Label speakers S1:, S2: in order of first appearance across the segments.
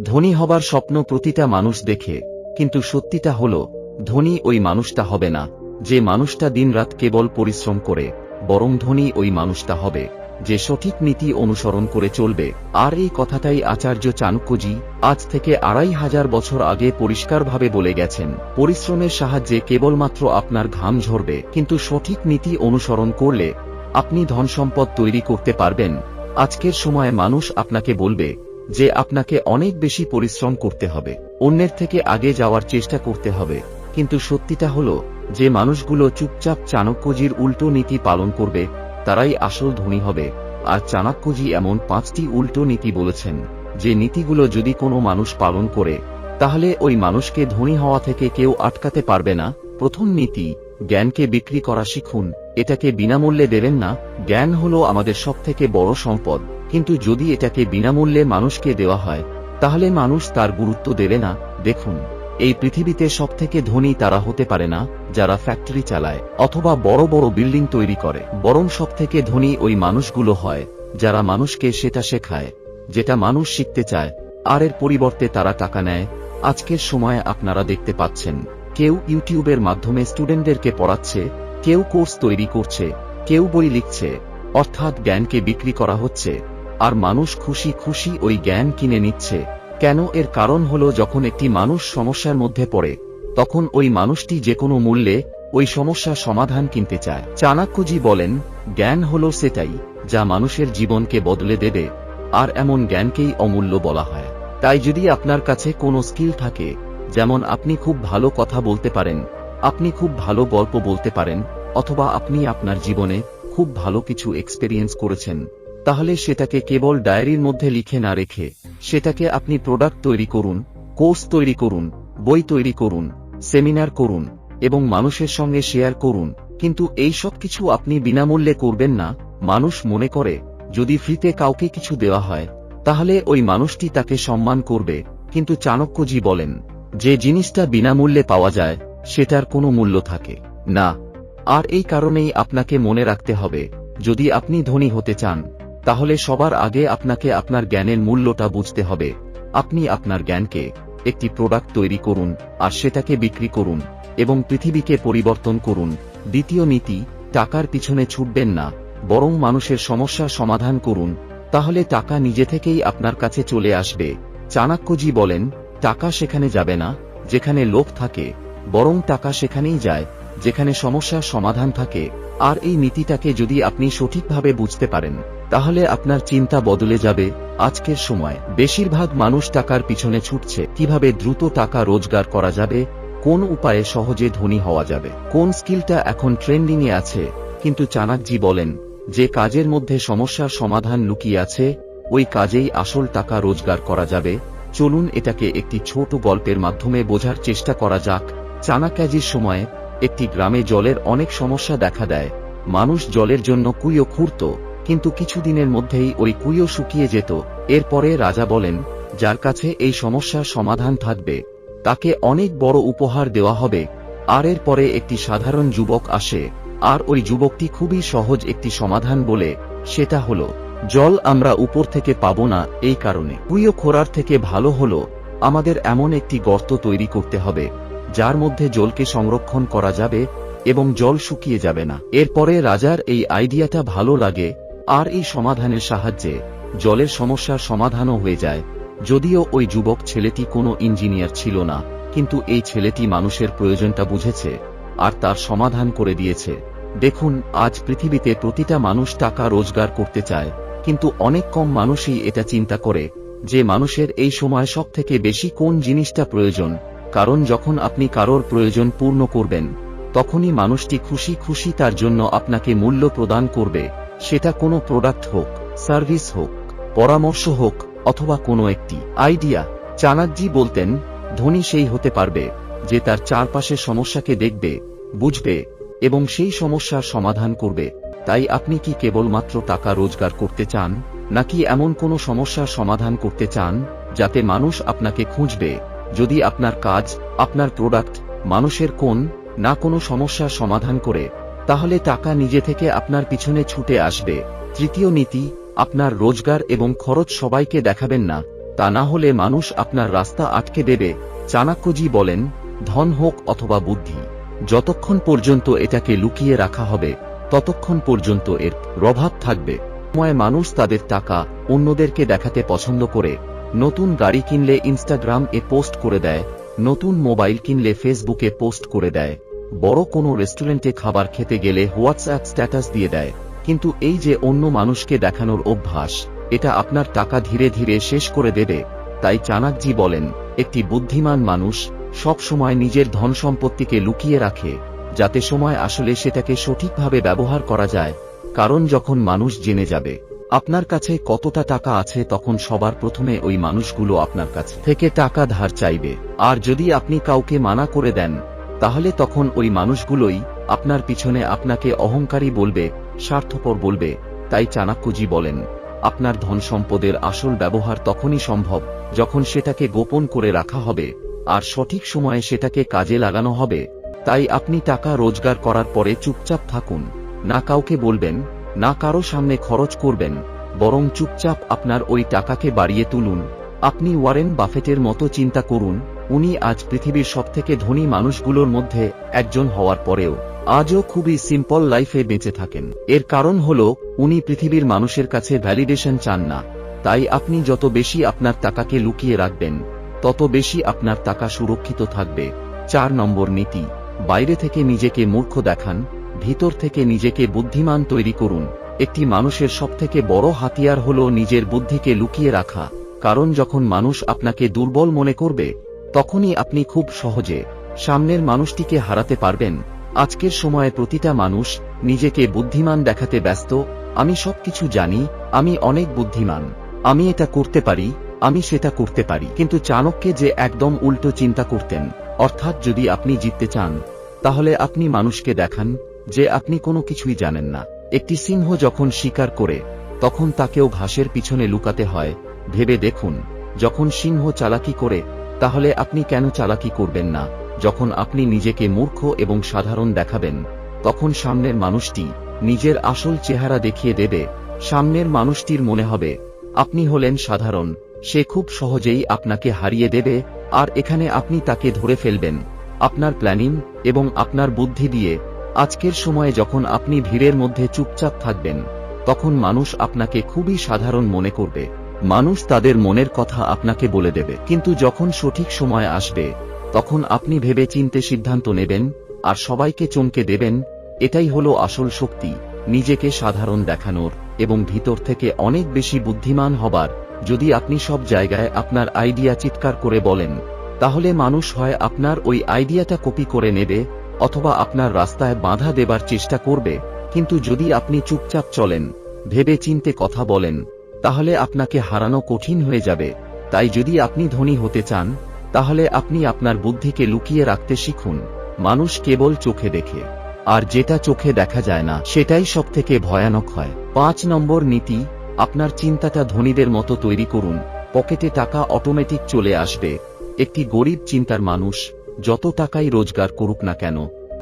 S1: ধনী হবার স্বপ্ন প্রতিটা মানুষ দেখে, কিন্তু সত্যিটা হলো ধনী ওই মানুষটা হবে না যে মানুষটা দিনরাত কেবল পরিশ্রম করে, বরং ধনী ওই মানুষটা হবে যে সঠিক নীতি অনুসরণ করে চলবে। আর এই কথাটাই আচার্য চাণক্যজি আজ থেকে 2500 বছর আগে পরিষ্কারভাবে বলে গেছেন। পরিশ্রমের সাহায্যে কেবলমাত্র আপনার ঘাম ঝরবে, কিন্তু সঠিক নীতি অনুসরণ করলে আপনি ধনসম্পদ তৈরি করতে পারবেন। আজকের সময়ে মানুষ আপনাকে বলবে যে আপনাকে অনেক বেশি পরিশ্রম করতে হবে, অন্যের থেকে আগে যাওয়ার চেষ্টা করতে হবে, কিন্তু সত্যিটা হলো যে মানুষগুলো চুপচাপ চাণক্যজির উল্টো নীতি পালন করবে তারাই আসল ধনী হবে। আর চাণক্যজি এমন 5টি উল্টো নীতি বলেছেন যে নীতিগুলো যদি কোনো মানুষ পালন করে তাহলে ওই মানুষকে ধনী হওয়া থেকে কেউ আটকাতে পারবে না। প্রথম নীতি, জ্ঞানকে বিক্রি করা শিখুন। এটাকে বিনামূল্যে দেবেন না। জ্ঞান হলো আমাদের সবথেকে বড় সম্পদ, কিন্তু যদি এটাকে বিনামূল্যে মানুষকে দেওয়া হয় তাহলে মানুষ তার গুরুত্ব দেবে না। দেখুন, এই পৃথিবীতে সবথেকে ধনী তারা হতে পারে না যারা ফ্যাক্টরি চালায় অথবা বড় বড় বিল্ডিং তৈরি করে, বরং সবথেকে ধনী ওই মানুষগুলো হয় যারা মানুষকে সেটা শেখায় যেটা মানুষ শিখতে চায়, আর এর পরিবর্তে তারা টাকা নেয়। আজকের সময়ে আপনারা দেখতে পাচ্ছেন কেউ ইউটিউবের মাধ্যমে স্টুডেন্টদেরকে পড়াচ্ছে, কেউ কোর্স তৈরি করছে, কেউ বই লিখছে, অর্থাৎ জ্ঞানকে বিক্রি করা হচ্ছে আর মানুষ খুশি খুশি ওই জ্ঞান কিনে নিচ্ছে। কেন? এর কারণ হলো যখন একটি মানুষ সমস্যার মধ্যে পড়ে তখন ওই মানুষটি যে কোনো মূল্যে ওই সমস্যার সমাধান কিনতে চায়। চাণক্যজি বলেন, জ্ঞান হলো সেটাই যা মানুষের জীবনকে বদলে দেবে, আর এমন জ্ঞানকেই অমূল্য বলা হয়। তাই যদি আপনার কাছে কোনো স্কিল থাকে, যেমন আপনি খুব ভালো কথা বলতে পারেন, আপনি খুব ভালো গল্প বলতে পারেন, অথবা আপনি আপনার জীবনে খুব ভালো কিছু এক্সপেরিয়েন্স করেছেন, তাহলে সেটাকে কেবল ডায়েরির মধ্যে লিখে না রেখে সেটাকে আপনি প্রোডাক্ট তৈরি করুন, কোর্স তৈরি করুন, বই তৈরি করুন, সেমিনার করুন এবং মানুষের সঙ্গে শেয়ার করুন। কিন্তু এই সব কিছু আপনি বিনামূল্যে করবেন না। মানুষ মনে করে যদি ফ্রিতে কাউকে কিছু দেওয়া হয় তাহলে ওই মানুষটি তাকে সম্মান করবে, কিন্তু চাণক্যজি বলেন যে জিনিসটা বিনামূল্যে পাওয়া যায় সেটার কোনো মূল্য থাকে না। আর এই কারণেই আপনাকে মনে রাখতে হবে, যদি আপনি ধনী হতে চান তাহলে সবার আগে আপনাকে আপনার জ্ঞানের মূল্যটা বুঝতে হবে। আপনি আপনার জ্ঞানকে একটি প্রোডাক্ট তৈরি করুন আর সেটাকে বিক্রি করুন এবং পৃথিবীকে পরিবর্তন করুন। দ্বিতীয় নীতি, টাকার পিছনে ছুটবেন না, বরং মানুষের সমস্যার সমাধান করুন, তাহলে টাকা নিজে থেকেই আপনার কাছে চলে আসবে। চাণক্যজি বলেন, টাকা সেখানে যাবে না যেখানে লোভ থাকে, বরং টাকা সেখানেই যায় যেখানে সমস্যার সমাধান থাকে। আর এই নীতিটাকে যদি আপনি সঠিকভাবে বুঝতে পারেন তাহলে আপনার চিন্তা বদলে যাবে। আজকের সময় বেশিরভাগ মানুষ টাকার পিছনে ছুটছে, কিভাবে দ্রুত টাকা রোজগার করা যাবে, কোন উপায়ে সহজে ধনী হওয়া যাবে, কোন স্কিলটা এখন ট্রেন্ডিং এ আছে। কিন্তু চাণক্যজি বলেন যে কাজের মধ্যে সমস্যার সমাধান লুকিয়ে আছে, ওই কাজেই আসল টাকা রোজগার করা যাবে। চলুন এটাকে একটি ছোট গল্পের মাধ্যমে বোঝার চেষ্টা করা যাক। চাণক্যজির সময়ে একটি গ্রামে জলের অনেক সমস্যা দেখা দেয়। মানুষ জলের জন্য কুয়ো খুঁড়ত, কিন্তু কিছুদিনের মধ্যেই ওই কুয়ো শুকিয়ে যেত। এরপরে রাজা বলেন, যার কাছে এই সমস্যার সমাধান থাকবে তাকে অনেক বড় উপহার দেওয়া হবে। আর এরপরে একটি সাধারণ যুবক আসে, আর ওই যুবকটি খুবই সহজ একটি সমাধান বলে, সেটা হলো জল আমরা উপর থেকে পাবো না, এই কারণে কুয়ো খোঁড়ার থেকে ভালো হলো আমাদের এমন একটি গর্ত তৈরি করতে হবে যার মধ্যে জলকে সংরক্ষণ করা যাবে এবং জল শুকিয়ে যাবে না। এরপরে রাজার এই আইডিয়াটা ভালো লাগে আর এই সমাধানের সাহায্যে জলের সমস্যার সমাধানও হয়ে যায়। যদিও ওই যুবক ছেলেটি কোনো ইঞ্জিনিয়ার ছিল না, কিন্তু এই ছেলেটি মানুষের প্রয়োজনটা বুঝেছে আর তার সমাধান করে দিয়েছে। দেখুন, আজ পৃথিবীতে প্রতিটা মানুষ টাকা রোজগার করতে চায়, কিন্তু অনেক কম মানুষই এটা চিন্তা করে যে মানুষের এই সময় সবথেকে বেশি কোন জিনিসটা প্রয়োজন। কারণ যখন আপনি কারোর প্রয়োজন পূর্ণ করবেন তখনই মানুষটি খুশি খুশি তার জন্য আপনাকে মূল্য প্রদান করবে, সেটা কোনো প্রোডাক্ট হোক, সার্ভিস হোক, পরামর্শ হোক অথবা কোনো একটি আইডিয়া। চাণক্যজি বলতেন, ধনী সেই হতে পারবে যে তার চারপাশের সমস্যাকে দেখবে, বুঝবে এবং সেই সমস্যার সমাধান করবে। তাই আপনি কি কেবলমাত্র টাকা রোজগার করতে চান, নাকি এমন কোনো সমস্যার সমাধান করতে চান যাতে মানুষ আপনাকে খুঁজবে? যদি আপনার কাজ, আপনার প্রোডাক্ট মানুষের কোন না কোনো সমস্যার সমাধান করে, তাহলে টাকা নিজে থেকে আপনার পিছনে ছুটে আসবে। তৃতীয় নীতি, আপনার রোজগার এবং খরচ সবাইকে দেখাবেন না, তা না হলে মানুষ আপনার রাস্তা আটকে দেবে। চাণক্যজি বলেন, ধন হোক অথবা বুদ্ধি, যতক্ষণ পর্যন্ত এটাকে লুকিয়ে রাখা হবে ততক্ষণ পর্যন্ত এর প্রভাব থাকবে। সময় মানুষ তাদের টাকা অন্যদেরকে দেখাতে পছন্দ করে। নতুন গাড়ি কিনলে ইনস্টাগ্রাম এ পোস্ট করে দেয়, নতুন মোবাইল কিনলে ফেসবুকে পোস্ট করে দেয়, বড় কোনো রেস্টুরেন্টে খাবার খেতে গেলে হোয়াটসঅ্যাপ স্ট্যাটাস দিয়ে দেয়। কিন্তু এই যে অন্য মানুষকে দেখানোর অভ্যাস, এটা আপনার টাকা ধীরে ধীরে শেষ করে দেবে। তাই চাণক্যজি বলেন, একটি বুদ্ধিমান মানুষ সব সময় নিজের ধন সম্পত্তিকে লুকিয়ে রাখে, যাতে সময় আসলে সেটাকে সঠিকভাবে ব্যবহার করা যায়। কারণ যখন মানুষ জেনে যাবে আপনার কাছে কতটা টাকা আছে, তখন সবার প্রথমে ওই মানুষগুলো আপনার কাছে থেকে টাকা ধার চাইবে। আর যদি আপনি কাউকে মানা করে দেন, তাহলে তখন ওই মানুষগুলোই আপনার পিছনে আপনাকে অহংকারী বলবে, স্বার্থপর বলবে। তাই চাণক্যজি বলেন, আপনার ধন সম্পদের আসল ব্যবহার তখনই সম্ভব যখন সেটাকে গোপন করে রাখা হবে আর সঠিক সময়ে সেটাকে কাজে লাগানো হবে। তাই আপনি টাকা রোজগার করার পরে চুপচাপ থাকুন, না কাউকে বলবেন, না কারো সামনে খরচ করবেন, বরং চুপচাপ আপনার ওই টাকাকে বাড়িয়ে তুলুন। আপনি ওয়ারেন বাফেটের মতো চিন্তা করুন, উনি আজ পৃথিবীর সবথেকে ধনী মানুষগুলোর মধ্যে একজন হওয়ার পরেও আজও খুবই সিম্পল লাইফে বেঁচে থাকেন। এর কারণ হলো উনি পৃথিবীর মানুষের কাছে ভ্যালিডেশন চান না। তাই আপনি যত বেশি আপনার টাকাকে লুকিয়ে রাখবেন, তত বেশি আপনার টাকা সুরক্ষিত থাকবে। 4 নম্বর নীতি, বাইরে থেকে নিজেকে মূর্খ দেখান, ভিতর থেকে নিজেকে বুদ্ধিমান তৈরি করুন। একটি মানুষের সবথেকে বড় হাতিয়ার হলো নিজের বুদ্ধিকে লুকিয়ে রাখা। কারণ যখন মানুষ আপনাকে দুর্বল মনে করবে, তখনই আপনি খুব সহজে সামনের মানুষটিকে হারাতে পারবেন। আজকের সময়ে প্রতিটা মানুষ নিজেকে বুদ্ধিমান দেখাতে ব্যস্ত। আমি সবকিছু জানি, আমি অনেক বুদ্ধিমান, আমি এটা করতে পারি, আমি সেটা করতে পারি। কিন্তু চাণক্য যে একদম উল্টো চিন্তা করতেন। অর্থাৎ যদি আপনি জিততে চান, তাহলে আপনি মানুষকে দেখান যে আপনি কোনো কিছুই জানেন না। একটি সিংহ যখন শিকার করে, তখন তাকেও ঘাসের পিছনে লুকাতে হয়। ভেবে দেখুন, যখন সিংহ চালাকি করে, তাহলে আপনি কেন চালাকি করবেন না? যখন আপনি নিজেকে মূর্খ এবং সাধারণ দেখাবেন, তখন সামনের মানুষটি নিজের আসল চেহারা দেখিয়ে দেবে। সামনের মানুষটির মনে হবে আপনি হলেন সাধারণ, সে খুব সহজেই আপনাকে হারিয়ে দেবে। আর এখানে আপনি তাকে ধরে ফেলবেন আপনার প্ল্যানিং এবং আপনার বুদ্ধি দিয়ে। আজকের সময়ে যখন আপনি ভিড়ের মধ্যে চুপচাপ থাকবেন, তখন মানুষ আপনাকে খুবই সাধারণ মনে করবে। মানুষ তাদের মনের কথা আপনাকে বলে দেবে। কিন্তু যখন সঠিক সময় আসবে, তখন আপনি ভেবে চিন্তে সিদ্ধান্ত নেবেন আর সবাইকে চমকে দেবেন। এটাই হলো আসল শক্তি, নিজেকে সাধারণ দেখানোর এবং ভিতর থেকে অনেক বেশি বুদ্ধিমান হবার। যদি আপনি সব জায়গায় আপনার আইডিয়া চিৎকার করে বলেন, তাহলে মানুষ হয় আপনার ওই আইডিয়াটা কপি করে নেবে অথবা আপনার রাস্তায় বাধা দেবার চেষ্টা করবে। কিন্তু যদি আপনি চুপচাপ চলেন, ভেবে চিন্তে কথা বলেন, তাহলে আপনাকে হারানো কঠিন হয়ে যাবে। তাই যদি আপনি ধনী হতে চান, তাহলে আপনি আপনার বুদ্ধিকে লুকিয়ে রাখতে শিখুন। মানুষ কেবল চোখে দেখে, আর যেটা চোখে দেখা যায় না সেটাই সবথেকে ভয়ানক হয়। 5 নম্বর নীতি, আপনার চিন্তাটা ধনীদের মতো তৈরি করুন, পকেটে টাকা অটোমেটিক চলে আসবে। একটি গরিব চিন্তার মানুষ যত টাকাই রোজগার করুক না কেন,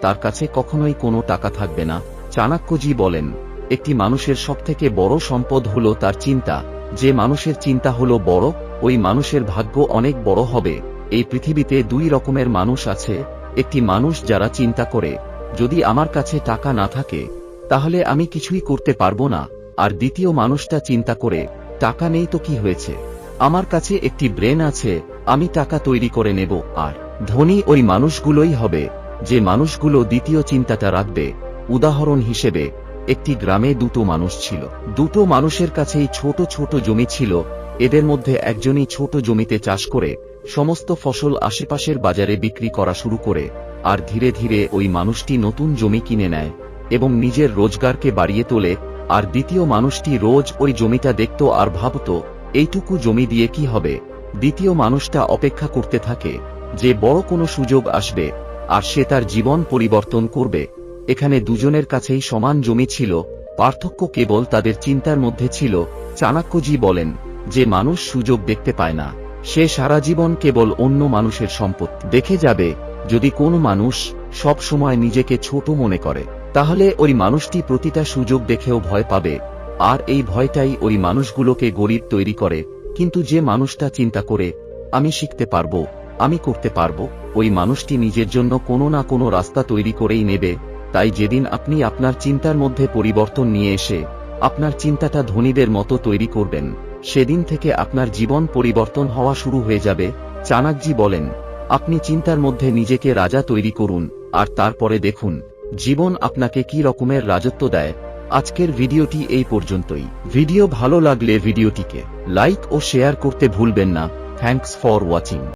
S1: তার কাছে কখনোই কোনো টাকা থাকবে না। চাণক্যজি বলেন, একটি মানুষের সবথেকে বড় সম্পদ হলো তার চিন্তা। যে মানুষের চিন্তা হলো বড়, ওই মানুষের ভাগ্য অনেক বড় হবে। এই পৃথিবীতে 2 রকমের মানুষ আছে। একটি মানুষ যারা চিন্তা করে, যদি আমার কাছে টাকা না থাকে, তাহলে আমি কিছুই করতে পারবো না। আর দ্বিতীয় মানুষটা চিন্তা করে, টাকা নেই তো কি হয়েছে, আমার কাছে একটি ব্রেন আছে, আমি টাকা তৈরি করে নেব। আর ধনী ওই মানুষগুলোই হবে যে মানুষগুলো দ্বিতীয় চিন্তাটা রাখবে। উদাহরণ হিসেবে, একটি গ্রামে 2টো মানুষ ছিল। 2টো মানুষের কাছেই ছোট ছোট জমি ছিল। এদের মধ্যে একজনই ছোট জমিতে চাষ করে সমস্ত ফসল আশেপাশের বাজারে বিক্রি করা শুরু করে। আর ধীরে ধীরে ওই মানুষটি নতুন জমি কিনে নেয় এবং নিজের রোজগারকে বাড়িয়ে তোলে। আর দ্বিতীয় মানুষটি রোজ ওই জমিটা দেখত আর ভাবত, এইটুকু জমি দিয়ে কি হবে। দ্বিতীয় মানুষটা অপেক্ষা করতে থাকে যে বড় কোনো সুযোগ আসবে আর সে তার জীবন পরিবর্তন করবে। এখানে দুজনের কাছেই সমান জমি ছিল, পার্থক্য কেবল তাদের চিন্তার মধ্যে ছিল। চাণক্যজি বলেন, যে মানুষ সুযোগ দেখতে পায় না, সে সারা জীবন কেবল অন্য মানুষের সম্পত্তি দেখে যাবে। যদি কোনো মানুষ সব সময় নিজেকে ছোট মনে করে, তাহলে ওই মানুষটি প্রতিটা সুযোগ দেখেও ভয় পাবে। আর এই ভয়টাই ওই মানুষগুলোকে গরিব তৈরি করে। কিন্তু যে মানুষটা চিন্তা করে আমি শিখতে পারবো, আমি করতে পারবো, ওই মানুষটি নিজের জন্য কোনো না কোনো রাস্তা তৈরি করেই নেবে। তাই যেদিন আপনি আপনার চিন্তার মধ্যে পরিবর্তন নিয়ে এসে আপনার চিন্তাটা ধনীদের মতো তৈরি করবেন, সেদিন থেকে আপনার জীবন পরিবর্তন হওয়া শুরু হয়ে যাবে। চাণক্যজি বলেন, আপনি চিন্তার মধ্যে নিজেকে রাজা তৈরি করুন, আর তারপরে দেখুন জীবন আপনাকে কি রকমের রাজত্ব দেয়। আজকের ভিডিওটি এই পর্যন্তই। ভিডিও ভালো লাগলে ভিডিওটিকে লাইক ও শেয়ার করতে ভুলবেন না। Thanks for watching.